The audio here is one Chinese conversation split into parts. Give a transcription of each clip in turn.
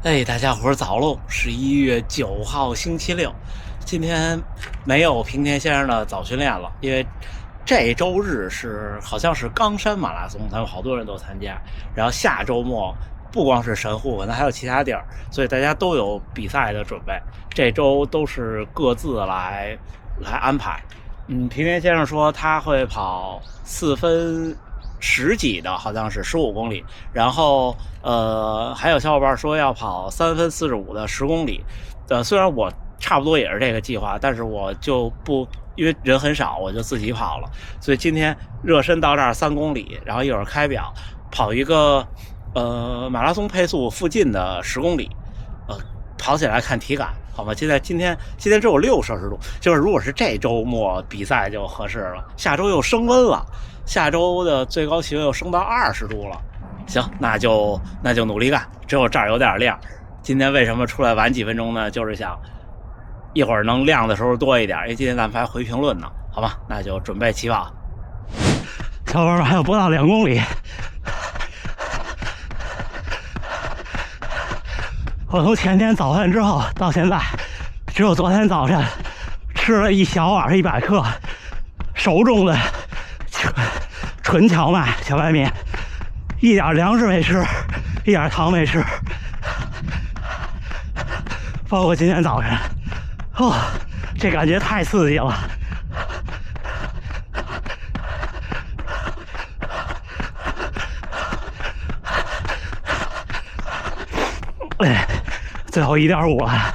哎，大家伙儿早喽！11月9号星期六，今天没有平田先生的早训练了，因为这周日好像是冈山马拉松，他们好多人都参加。然后下周末不光是神户，可能还有其他地儿，所以大家都有比赛的准备。这周都是各自来安排。平田先生说他会跑4分10几的，好像是15公里，然后还有小伙伴说要跑3分45的10公里，虽然我差不多也是这个计划，但是我就不，因为人很少，我就自己跑了，所以今天热身到这儿3公里，然后一会儿开表跑一个马拉松配速附近的10公里，跑起来看体感。好吧，今天只有6摄氏度，就是如果是这周末比赛就合适了。下周又升温了，下周的最高气温又升到20度了。行，那就努力干，只有这儿有点亮。今天为什么出来晚几分钟呢？就是想一会儿能亮的时候多一点，因为今天咱们还回评论呢。好吧，那就准备起跑。小伙伴们，还有不到2公里。我从前天早饭之后到现在，只有昨天早晨吃了一小碗100克手中的纯荞麦小白面，一点粮食没吃，一点糖没吃，包括今天早晨，这感觉太刺激了。最后1.5了。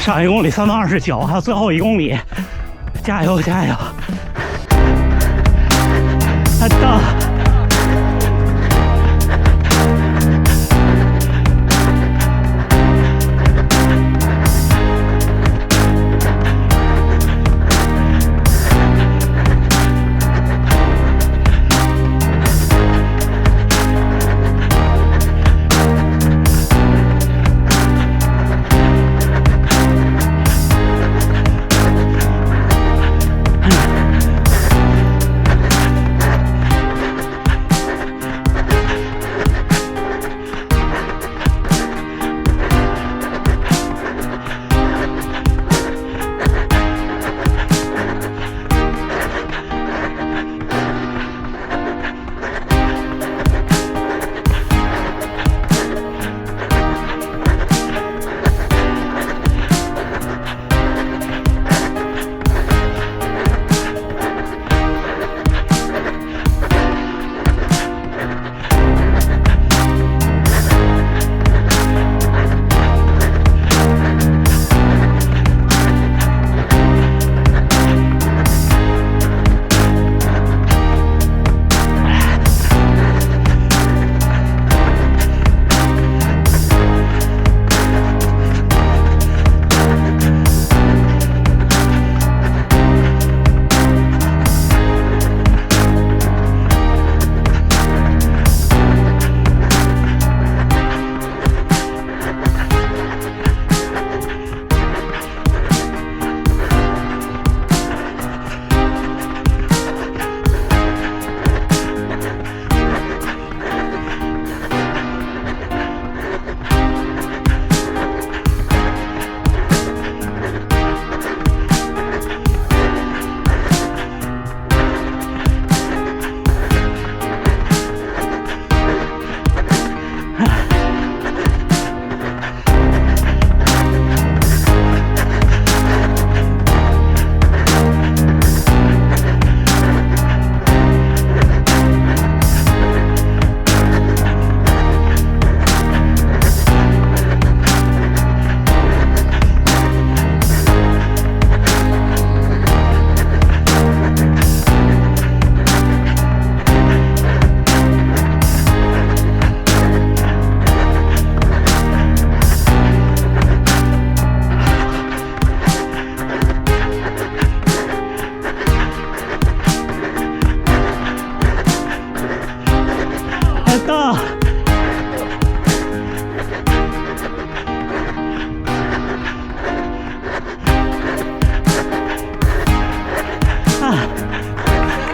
上1公里3分29，还有最后1公里，加油加油！到。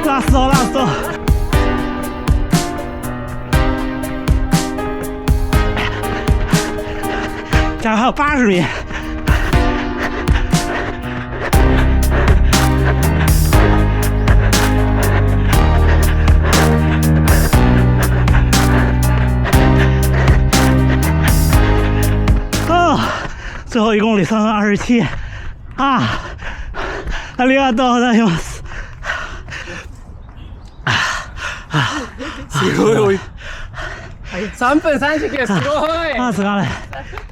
拉死我，拉死我！加油，还有80米。最后1公里3分27啊！ありがとうございます。すごい。3分39すごい。あ、疲れ。あ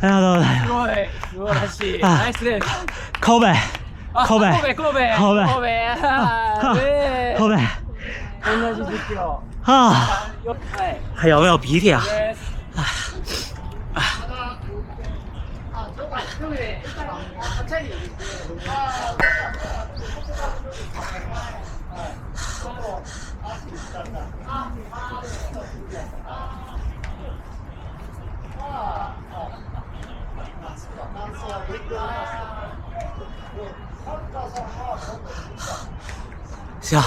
りがとうございます。すごい。素晴らしい。ナイスです。神戸。神戸。神戸。神戸。同じ10キロ。啊！还有没有鼻涕啊？行，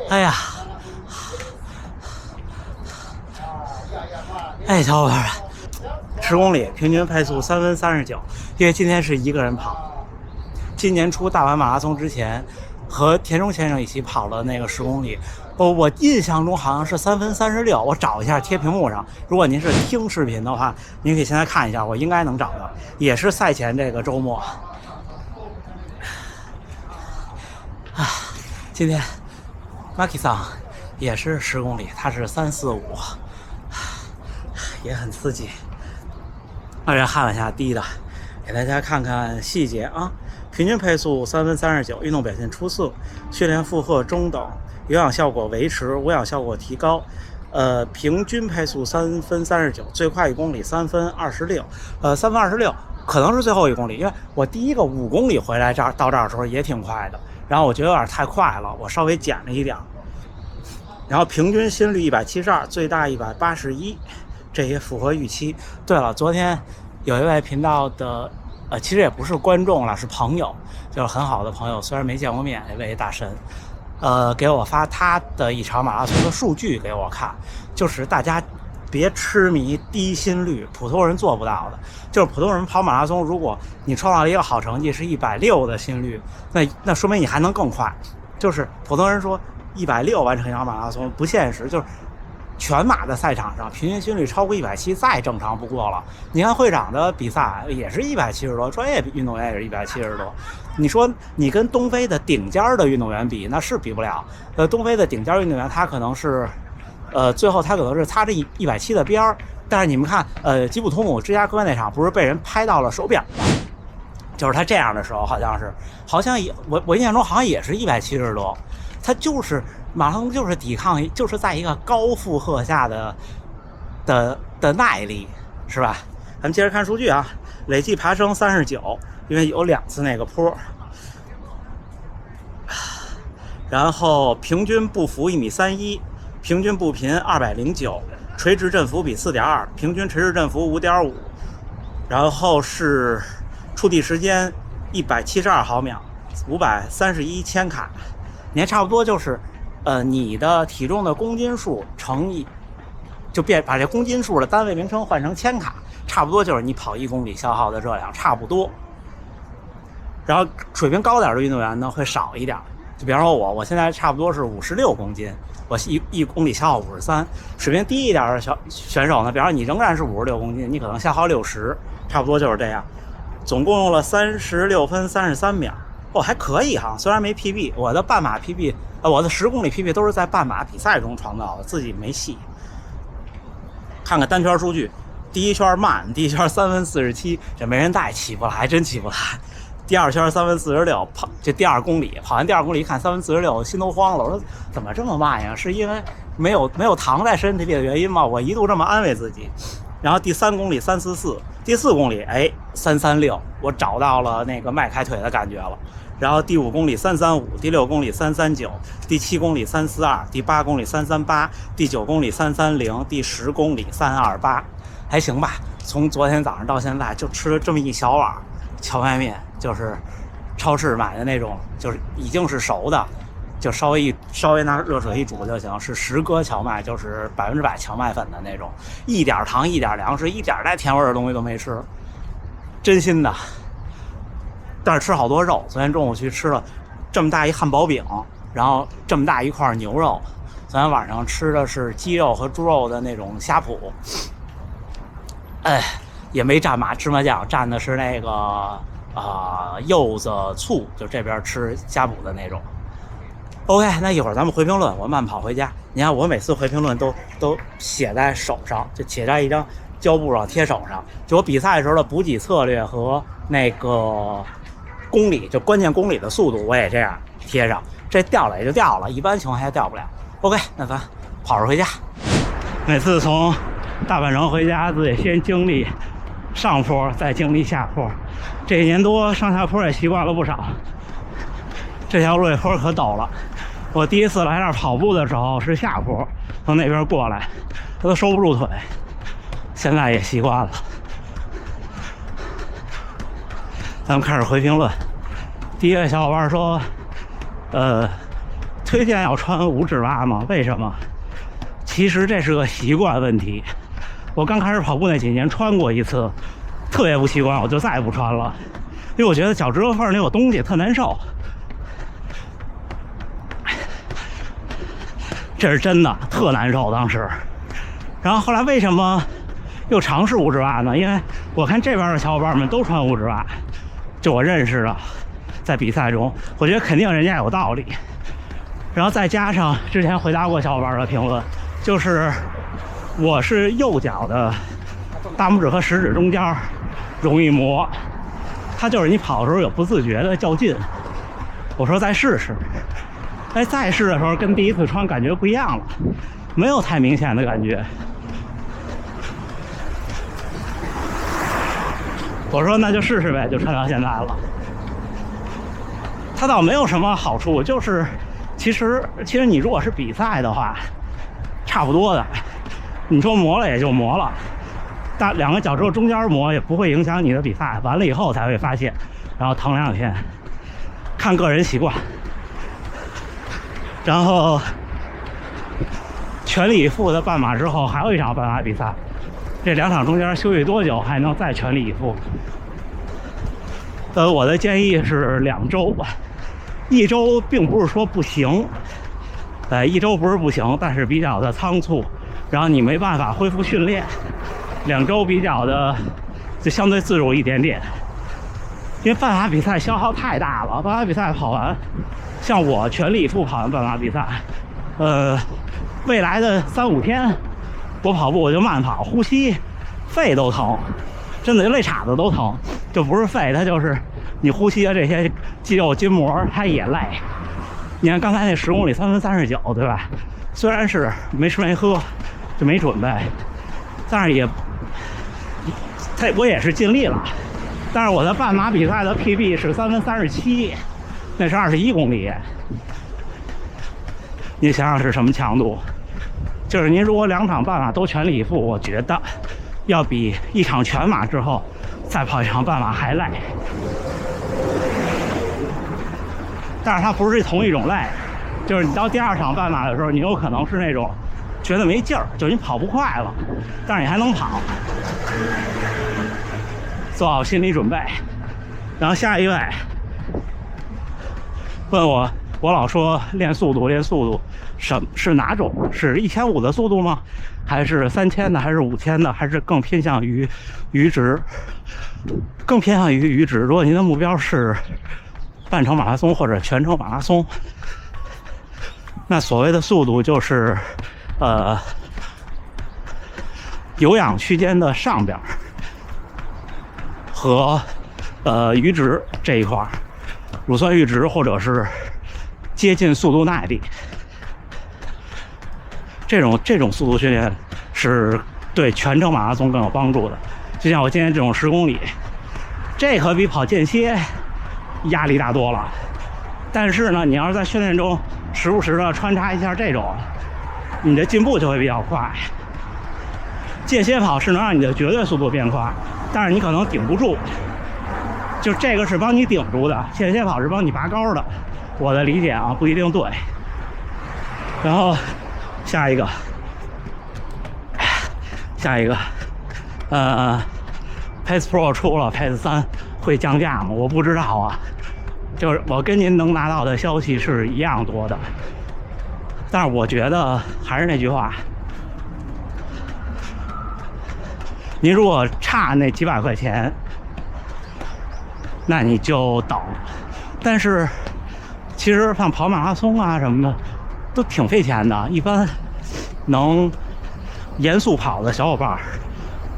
哎呀，哎，小伙伴们，10公里平均配速3分39，因为今天是一个人跑。今年初大阪马拉松之前，和田中先生一起跑了那个10公里，我印象中好像是3分36，我找一下贴屏幕上。如果您是听视频的话，您可以现在看一下，我应该能找到，也是赛前这个周末。啊，今天 Maki 桑也是10公里，他是345，也很刺激，让人汗往下滴的。给大家看看细节啊，平均配速3分39，运动表现出色，训练负荷中等，有氧效果维持，无氧效果提高。平均配速3分39，最快1公里3分26。3分26可能是最后1公里，因为我第一个5公里回来到这儿的时候也挺快的，然后我觉得有点太快了，我稍微减了一点。然后平均心率172，最大181，这也符合预期。对了，昨天有一位频道的其实也不是观众了，是朋友，就是很好的朋友，虽然没见过面，一位大神，给我发他的一场马拉松的数据给我看，就是大家别痴迷低心率，普通人做不到的。就是普通人跑马拉松，如果你创造了一个好成绩是160的心率，那说明你还能更快。就是普通人说160完成一场马拉松不现实，就是全马的赛场上平均心率超过170再正常不过了。你看会长的比赛也是170多，专业运动员也是170多。你说你跟东非的顶尖的运动员比，那是比不了。东非的顶尖运动员他可能是最后他可能是擦着170的边儿，但是你们看吉普托姆芝加哥那场不是被人拍到了手表吗？就是他这样的时候好像也我印象中好像也是170多。他就是马拉松，就是抵抗，就是在一个高负荷下的耐力，是吧？咱们接着看数据啊，累计爬升39，因为有2次那个坡，然后平均步幅1.31米，平均步频209，垂直振幅比4.2，平均垂直振幅5.5，然后是触地时间172毫秒，531千卡。你看差不多就是，你的体重的公斤数乘以，就把这公斤数的单位名称换成千卡，差不多就是你跑1公里消耗的热量差不多。然后水平高点的运动员呢会少一点，就比方说我现在差不多是56公斤，我一公里消耗53。水平低一点的选手呢，比方说你仍然是56公斤，你可能消耗60，差不多就是这样。总共用了36分33秒。还可以哈，虽然没 PB， 我的半马 PB， 我的10公里 PB 都是在半马比赛中创造的，自己没戏。看看单圈数据，第一圈慢，第一圈3分47，这没人带起不来，真起不来。第二圈3分46，跑这第2公里，跑完第2公里一看3分46，心都慌了，我说怎么这么慢呀？是因为没有糖在身体里的原因吗？我一度这么安慰自己。然后第3公里344，第4公里336，我找到了那个迈开腿的感觉了。然后第5公里335，第6公里339，第7公里342，第8公里338，第9公里330，第10公里328，还行吧。从昨天早上到现在就吃了这么一小碗荞麦面，就是超市买的那种，就是已经是熟的，就稍微拿热水一煮就行，是10哥荞麦，就是100%荞麦粉的那种，一点糖一点粮食，一点带甜味的东西都没吃，真心的。但是吃好多肉，昨天中午去吃了这么大一汉堡饼，然后这么大一块牛肉，昨天晚上吃的是鸡肉和猪肉的那种呷哺，也没蘸芝麻酱，蘸的是那个柚子醋，就这边吃呷哺的那种。OK， 那一会儿咱们回评论，我慢跑回家。你看我每次回评论都写在手上，就写在一张胶布上贴手上。就我比赛的时候的补给策略和那个公里，就关键公里的速度，我也这样贴上。这掉了也就掉了，一般情况下掉不了。OK， 那咱跑着回家。每次从大阪城回家，自己先经历上坡，再经历下坡。这1年多上下坡也习惯了不少。这条路坡可陡了。我第一次来这儿跑步的时候是下坡，从那边过来，他都收不住腿。现在也习惯了。咱们开始回评论。第一位小伙伴说，推荐要穿5指袜吗？为什么？其实这是个习惯问题。我刚开始跑步那几年穿过一次，特别不习惯，我就再也不穿了，因为我觉得脚趾头缝那有东西特难受。这是真的特难受当时。然后后来为什么又尝试5指袜呢？因为我看这边的小伙伴们都穿5指袜，就我认识的，在比赛中我觉得肯定人家有道理。然后再加上之前回答过小伙伴的评论，就是我是右脚的大拇指和食指中间容易磨，它就是你跑的时候有不自觉的较劲。我说再试试，再试的时候跟第一次穿感觉不一样了，没有太明显的感觉。我说那就试试呗，就穿到现在了。它倒没有什么好处，就是其实你如果是比赛的话，差不多的。你说磨了也就磨了，但2个脚趾头中间磨也不会影响你的比赛。完了以后才会发现，然后疼2天，看个人习惯。然后全力以赴的半马之后，还有一场半马比赛。这2场中间休息多久还能再全力以赴？我的建议是2周，1周并不是说不行，1周不是不行，但是比较的仓促，然后你没办法恢复训练。2周比较的就相对自如一点点，因为半马比赛消耗太大了。半马比赛跑完，像我全力以赴跑完半马比赛，未来的3-5天，我跑步我就慢跑，呼吸、肺都疼，真的就肋叉子都疼，就不是肺，它就是你呼吸的这些肌肉筋膜，它也累。你看刚才那10公里3分39，对吧？虽然是没吃没喝，就没准备，但是我也是尽力了。但是我的半马比赛的 PB 是3分37，那是21公里。你想想是什么强度？就是您如果2场半马都全力以赴，我觉得要比1场全马之后再跑1场半马还累。但是它不是同一种累，就是你到第2场半马的时候，你有可能是那种觉得没劲儿，就是你跑不快了，但是你还能跑。做好心理准备。然后下一位问我老说练速度，是哪种？是1500的速度吗？还是3000的？还是5000的？还是更偏向于阈值？更偏向于阈值。如果您的目标是半程马拉松或者全程马拉松，那所谓的速度就是有氧区间的上边和阈值这一块，乳酸阈值或者是接近速度耐力，这种速度训练是对全程马拉松更有帮助的。就像我今天这种10公里，这可比跑间歇压力大多了。但是呢，你要是在训练中时不时的穿插一下这种，你的进步就会比较快。间歇跑是能让你的绝对速度变快，但是你可能顶不住，就这个是帮你顶住的，间歇跑是帮你拔高的。我的理解啊，不一定对。然后下一个，Pace Pro 出了 ，Pace 3会降价吗？我不知道啊，就是我跟您能拿到的消息是一样多的，但是我觉得还是那句话，您如果差那几百块钱，那你就等。但是其实像跑马拉松啊什么的，都挺费钱的。一般能严肃跑的小伙伴，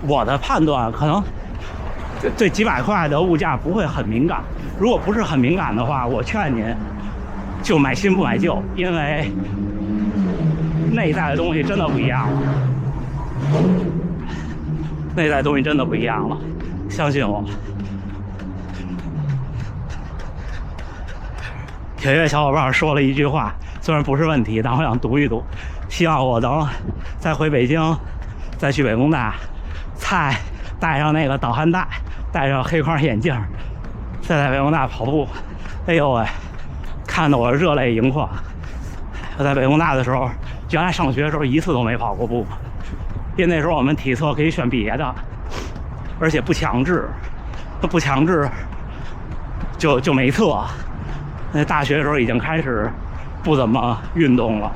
我的判断可能对几百块的物价不会很敏感。如果不是很敏感的话，我劝您就买新不买旧，因为内在的东西真的不一样了。内在东西真的不一样了，相信我。铁月小伙伴说了一句话，虽然不是问题，但我想读一读。希望我能再回北京，再去北工大，再带上那个导汗带，戴上黑框眼镜，再在北工大跑步。哎呦喂，看得我热泪盈眶。我在北工大的时候，原来上学的时候一次都没跑过步，因为那时候我们体测可以选别的，而且不强制，不强制就没测。那大学的时候已经开始不怎么运动了。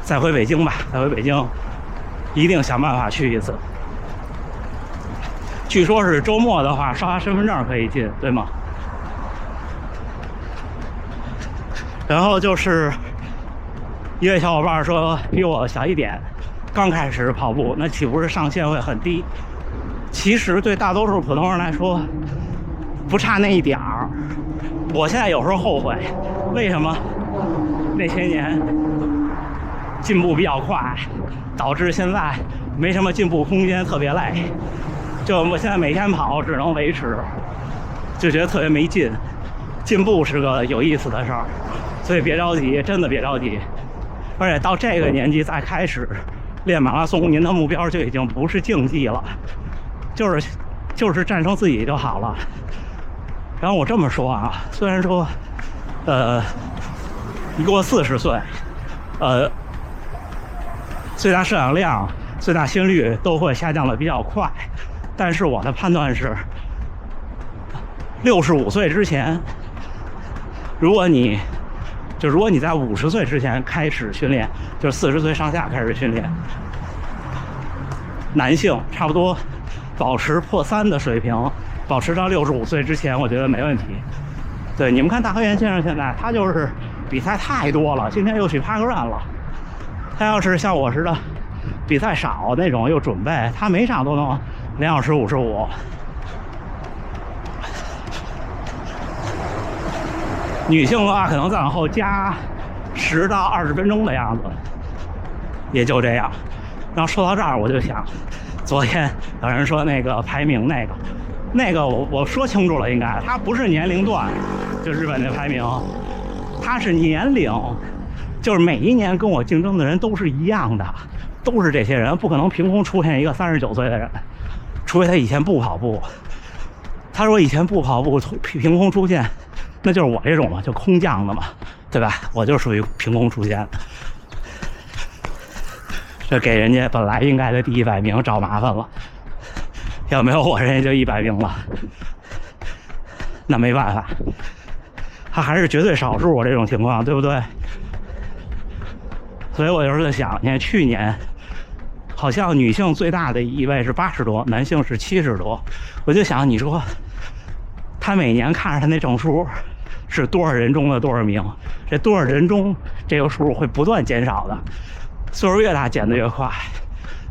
再回北京吧，再回北京，一定想办法去一次。据说是周末的话，刷身份证可以进，对吗？然后就是一位小伙伴说比我小一点，刚开始跑步，那岂不是上限会很低？其实对大多数普通人来说，不差那一点儿。我现在有时候后悔，为什么那些年进步比较快，导致现在没什么进步空间，特别累。就我现在每天跑只能维持，就觉得特别没劲。进步是个有意思的事儿，所以别着急，真的别着急。而且到这个年纪再开始练马拉松，您的目标就已经不是竞技了，就是战胜自己就好了。然后我这么说啊，虽然说，一过40岁，最大摄氧量、最大心率都会下降的比较快，但是我的判断是，65岁之前，如果你在50岁之前开始训练，就是40岁上下开始训练，男性差不多保持破3的水平，保持到65岁之前，我觉得没问题。对，你们看大河原先生现在，他就是比赛太多了，今天又去帕克ran了。他要是像我似的，比赛少那种又准备，他每场都能2小时55。女性的话，可能再往后加10到20分钟的样子，也就这样。然后说到这儿，我就想，昨天有人说那个排名那个我说清楚了，应该它不是年龄段，就日本的排名，它是年龄，就是每一年跟我竞争的人都是一样的，都是这些人，不可能凭空出现一个39岁的人，除非他以前不跑步。他说以前不跑步，凭空出现，那就是我这种嘛，就空降的嘛，对吧？我就属于凭空出现的，这给人家本来应该的第100名找麻烦了。要没有我，人家就100名了。那没办法，他还是绝对少数，我这种情况，对不对？所以我有时候在想，你看去年好像女性最大的一位是80多，男性是70多。我就想，你说他每年看着他那证书是多少人中的多少名，这多少人中这个数会不断减少的，岁数越大减得越快，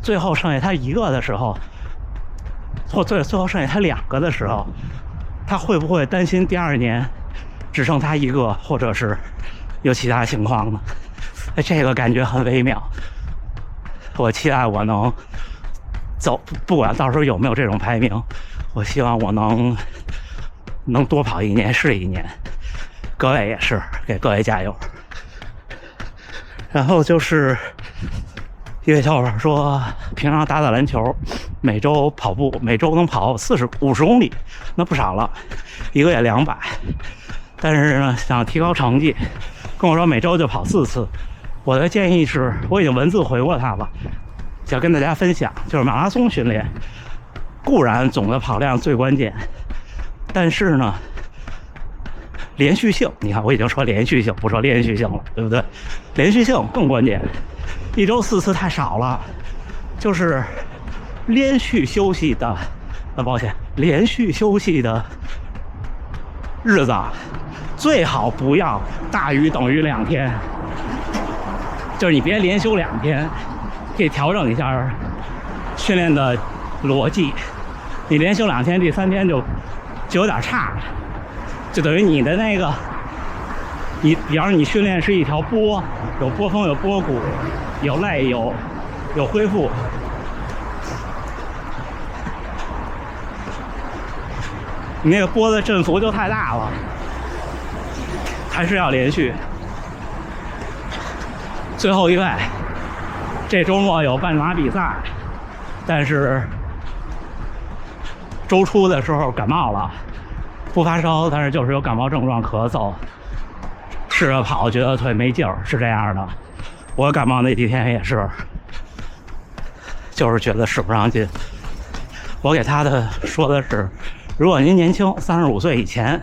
最后剩下他一个的时候，或最后剩下他2个的时候，他会不会担心第2年只剩他一个，或者是有其他情况呢？这个感觉很微妙。我期待我能走，不管到时候有没有这种排名，我希望我能多跑1年是1年。各位也是，给各位加油。然后就是一位小伙伴说，平常打篮球，每周跑步，每周能跑50公里，那不少了，1个月200。但是呢，想提高成绩，跟我说每周就跑4次。我的建议是，我已经文字回过他了，想跟大家分享，就是马拉松训练固然总的跑量最关键，但是呢，连续性，你看我已经说连续性，不说连续性了，对不对？连续性更关键。1周4次太少了，就是连续休息的，抱歉，连续休息的日子最好不要大于等于2天，就是你别连休2天，可以调整一下训练的逻辑。你连休2天，第3天就有点差了，就等于你的那个，比方说你训练是一条波，有波峰有波谷，有累有恢复。你那个波的振幅就太大了，还是要连续。最后一位，这周末有半马比赛，但是周初的时候感冒了，不发烧，但是就是有感冒症状，咳嗽，试着跑觉得腿没劲儿，是这样的。我感冒那几天也是，就是觉得使不上劲。我给他的说的是，如果您年轻，35岁以前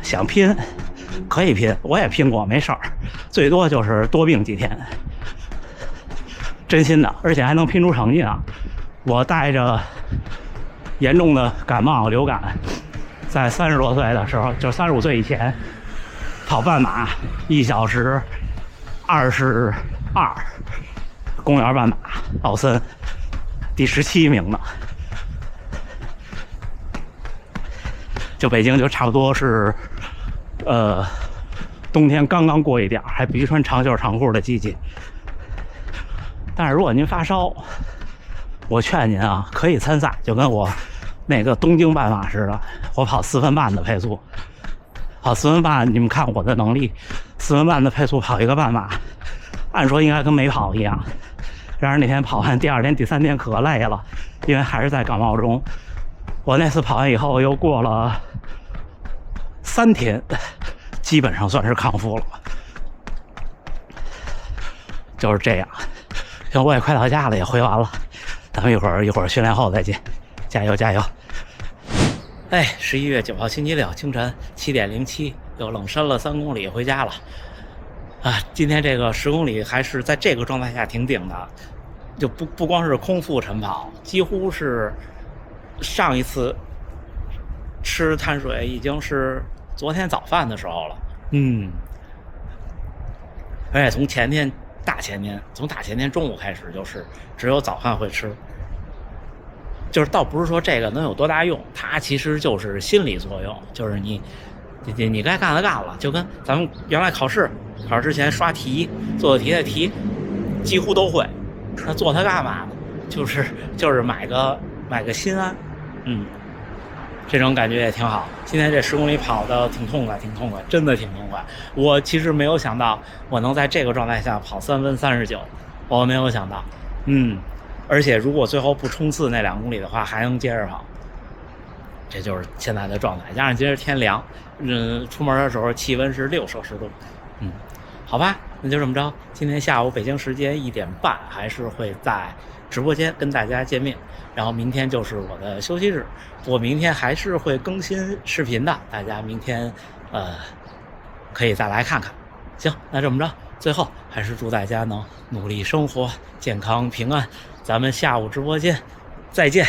想拼，可以拼，我也拼过，没事儿，最多就是多病几天，真心的，而且还能拼出成绩呢。我带着严重的感冒、流感，在30多岁的时候，就35岁以前跑半马，1小时22，公园半马，奥森第17名呢。就北京就差不多是，冬天刚刚过一点，还必须穿长袖长裤的季节。但是如果您发烧，我劝您啊，可以参赛，就跟我那个东京半马似的，我跑4分半的配速，跑4分半，你们看我的能力，4分半的配速跑一个半马，按说应该跟没跑一样。然而那天跑完第2天、第3天可累了，因为还是在感冒中。我那次跑完以后，又过了3天，基本上算是康复了，就是这样。行，我也快到家了，也回完了，咱们一会儿训练后再见，加油加油！哎，11月9号星期六清晨7点07，又冷身了3公里回家了。啊，今天这个10公里还是在这个状态下挺顶的，就不光是空腹晨跑，几乎是上一次吃碳水已经是昨天早饭的时候了。而且从大前天中午开始，就是只有早饭会吃。就是倒不是说这个能有多大用，它其实就是心理作用，就是你该干的干了，就跟咱们原来考试之前刷题做的题的题几乎都会，那做它干嘛呢？就是买个心安。这种感觉也挺好。今天这10公里跑的挺痛快，真的挺痛快。我其实没有想到我能在这个状态下跑3分39，我没有想到。而且如果最后不冲刺那2公里的话，还能接着跑。这就是现在的状态，加上今儿天凉，出门的时候气温是6摄氏度。好吧，那就这么着。今天下午北京时间1点半，还是会在直播间跟大家见面。然后明天就是我的休息日，我明天还是会更新视频的，大家明天可以再来看看。行，那这么着，最后还是祝大家能努力生活，健康平安。咱们下午直播间再见。